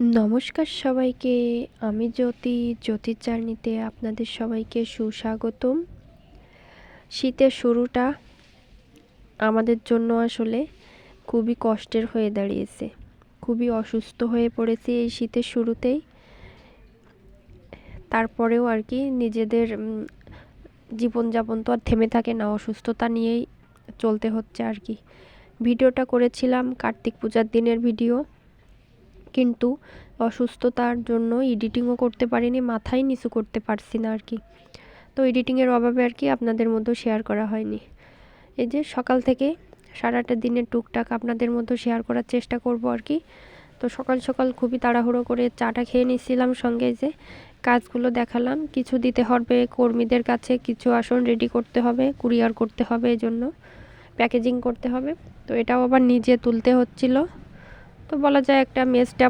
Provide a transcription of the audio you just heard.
নমস্কার সবাইকে। আমি জ্যোতির জার্নিতে আপনাদের সবাইকে সুস্বাগতম। শীতের শুরুটা আমাদের জন্য আসলে খুবই কষ্টের হয়ে দাঁড়িয়েছে। খুবই অসুস্থ হয়ে পড়েছি এই শীতের শুরুতেই। তারপরেও আর কি নিজেদের জীবনযাপন তো আর থেমে থাকে না, অসুস্থতা নিয়েই চলতে হচ্ছে আর কি। ভিডিওটা করেছিলাম কার্তিক পূজার দিনের ভিডিও, কিন্তু অসুস্থতার জন্য এডিটিংও করতে পারিনি, মাথায় নিচু করতে পারছি না আর কি। তো এডিটিংয়ের অভাবে আর কি আপনাদের মধ্যে শেয়ার করা হয়নি। এই যে সকাল থেকে সারাটা দিনের টুকটাক আপনাদের মধ্যে শেয়ার করার চেষ্টা করব আর কি। তো সকাল সকাল খুবই তাড়াহুড়ো করে চাটা খেয়ে নিচ্ছিলাম, সঙ্গে যে কাজগুলো দেখালাম। কিছু দিতে হবে কর্মীদের কাছে, কিছু আসন রেডি করতে হবে, কুরিয়ার করতে হবে, এই জন্য প্যাকেজিং করতে হবে। তো এটাও আবার নিজে তুলতে হচ্ছিল। তো বলা যায় একটা মেসটা